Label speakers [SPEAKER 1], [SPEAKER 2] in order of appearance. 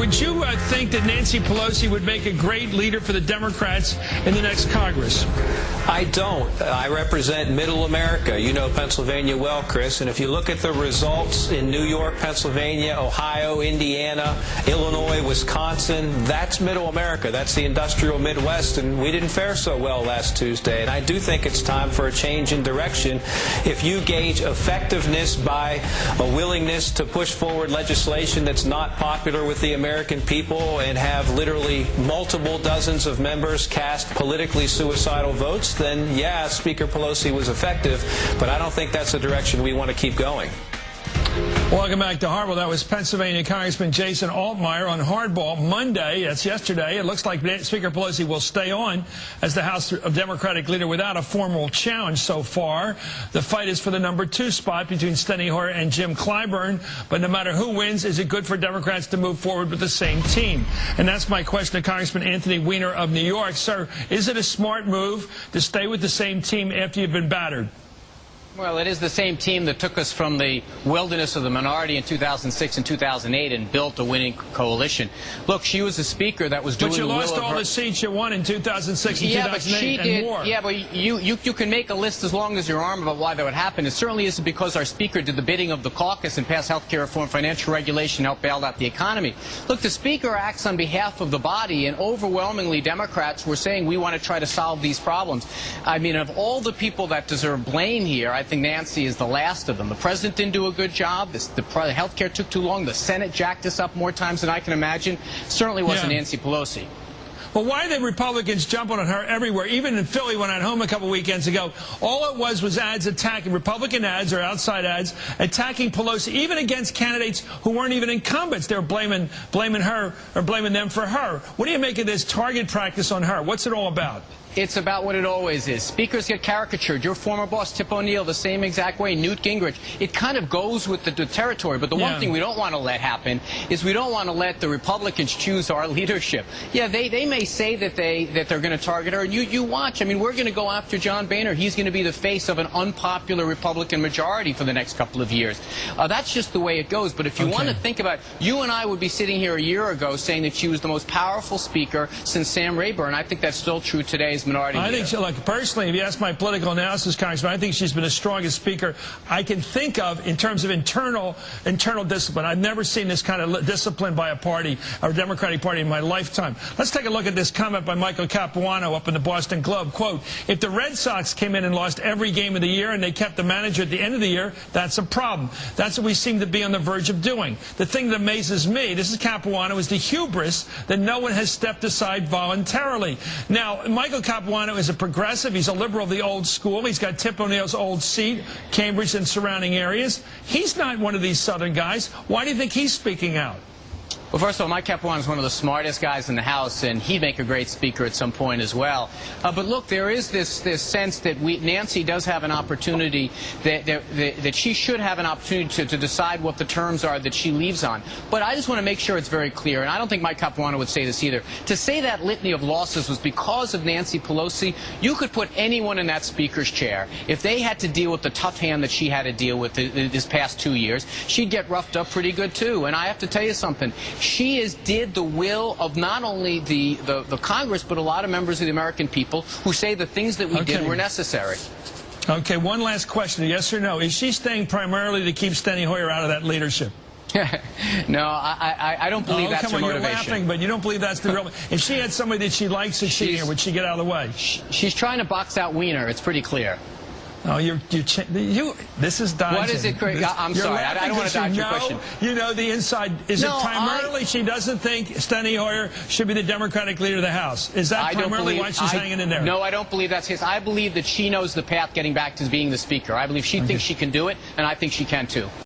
[SPEAKER 1] would you think that Nancy Pelosi would make a great leader for the Democrats in the next Congress?
[SPEAKER 2] I don't. I represent Middle America. You know Pennsylvania well, Chris. And if you look at the results in New York, Pennsylvania, Ohio, Indiana, Illinois, Wisconsin, that's Middle America. That's the industrial Midwest. And we didn't fare so well last Tuesday. And I do think it's time for a change in direction. If you gauge effectiveness by a willingness to push forward legislation that's not popular with the American people and have literally multiple dozens of members cast politically suicidal votes, then yeah, Speaker Pelosi was effective, but I don't think that's the direction we want to keep going.
[SPEAKER 1] Welcome back to Hardball. That was Pennsylvania Congressman Jason Altmaier on Hardball Monday. That's yesterday. It looks like Speaker Pelosi will stay on as the House of Democratic leader without a formal challenge so far. The fight is for the #2 spot between Steny Hoyer and Jim Clyburn. But no matter who wins, is it good for Democrats to move forward with the same team? And that's my question to Congressman Anthony Weiner of New York. Sir, is it a smart move to stay with the same team after you've been battered?
[SPEAKER 3] Well, it is the same team that took us from the wilderness of the minority in 2006 and 2008 and built a winning coalition. Look, she was a speaker that was doing the will of her...
[SPEAKER 1] But you lost all the seats you won in 2006 and 2008 and more.
[SPEAKER 3] Yeah, but you can make a list as long as your arm about why that would happen. It certainly isn't because our speaker did the bidding of the caucus and passed health care reform, financial regulation, helped bail out the economy. Look, the speaker acts on behalf of the body, and overwhelmingly Democrats were saying we want to try to solve these problems. I mean, of all the people that deserve blame here, I think Nancy is the last of them. The president didn't do a good job. The health care took too long. The Senate jacked us up more times than I can imagine. Certainly wasn't Nancy Pelosi.
[SPEAKER 1] Well, why are the Republicans jumping on her everywhere? Even in Philly, when I went home a couple weekends ago, all it was ads attacking, Republican ads or outside ads, attacking Pelosi, even against candidates who weren't even incumbents. They were blaming her or blaming them for her. What do you make of this target practice on her? What's it all about?
[SPEAKER 3] It's about what it always is. Speakers get caricatured. Your former boss, Tip O'Neill, the same exact way. Newt Gingrich. It kind of goes with the territory. But the one thing we don't want to let happen is we don't want to let the Republicans choose our leadership. Yeah, they may say that they're going to target her. And you watch. I mean, we're going to go after John Boehner. He's going to be the face of an unpopular Republican majority for the next couple of years. That's just the way it goes. But if you want to think about it, you and I would be sitting here a year ago saying that she was the most powerful speaker since Sam Rayburn. I think that's still true today. I
[SPEAKER 1] think, like, personally, if you ask my political analysis, Congressman, I think she's been the strongest speaker I can think of in terms of internal discipline. I've never seen this kind of discipline by a party, or Democratic Party, in my lifetime. Let's take a look at this comment by Michael Capuano up in the Boston Globe. Quote, if the Red Sox came in and lost every game of the year and they kept the manager at the end of the year, that's a problem. That's what we seem to be on the verge of doing. The thing that amazes me, this is Capuano, is the hubris that no one has stepped aside voluntarily. Now, Michael Capuano is a progressive. He's a liberal of the old school. He's got Tip O'Neill's old seat, Cambridge and surrounding areas. He's not one of these Southern guys. Why do you think he's speaking out?
[SPEAKER 3] Well, first of all, Mike Capuano is one of the smartest guys in the House, and he'd make a great speaker at some point as well. But look, there is this sense that Nancy does have an opportunity, that she should have an opportunity to decide what the terms are that she leaves on. But I just want to make sure it's very clear, and I don't think Mike Capuano would say this either. To say that litany of losses was because of Nancy Pelosi, you could put anyone in that speaker's chair. If they had to deal with the tough hand that she had to deal with this past 2 years, she'd get roughed up pretty good too. And I have to tell you something. She did the will of not only the Congress, but a lot of members of the American people who say the things that we did were necessary.
[SPEAKER 1] Okay, one last question, yes or no. Is she staying primarily to keep Steny Hoyer out of that leadership?
[SPEAKER 3] No, I don't believe that's her motivation.
[SPEAKER 1] You're laughing, but you don't believe that's the real... If she had somebody that she likes succeeding her, would she get out of the way?
[SPEAKER 3] She's trying to box out Weiner. It's pretty clear.
[SPEAKER 1] Oh, this is dodging.
[SPEAKER 3] What is it? I'm sorry. I don't want to dodge your question.
[SPEAKER 1] You know the inside. Is it primarily she doesn't think Steny Hoyer should be the Democratic leader of the House? Is that primarily why she's hanging in there?
[SPEAKER 3] No, I don't believe that's his. I believe that she knows the path getting back to being the speaker. I believe she thinks she can do it, and I think she can too.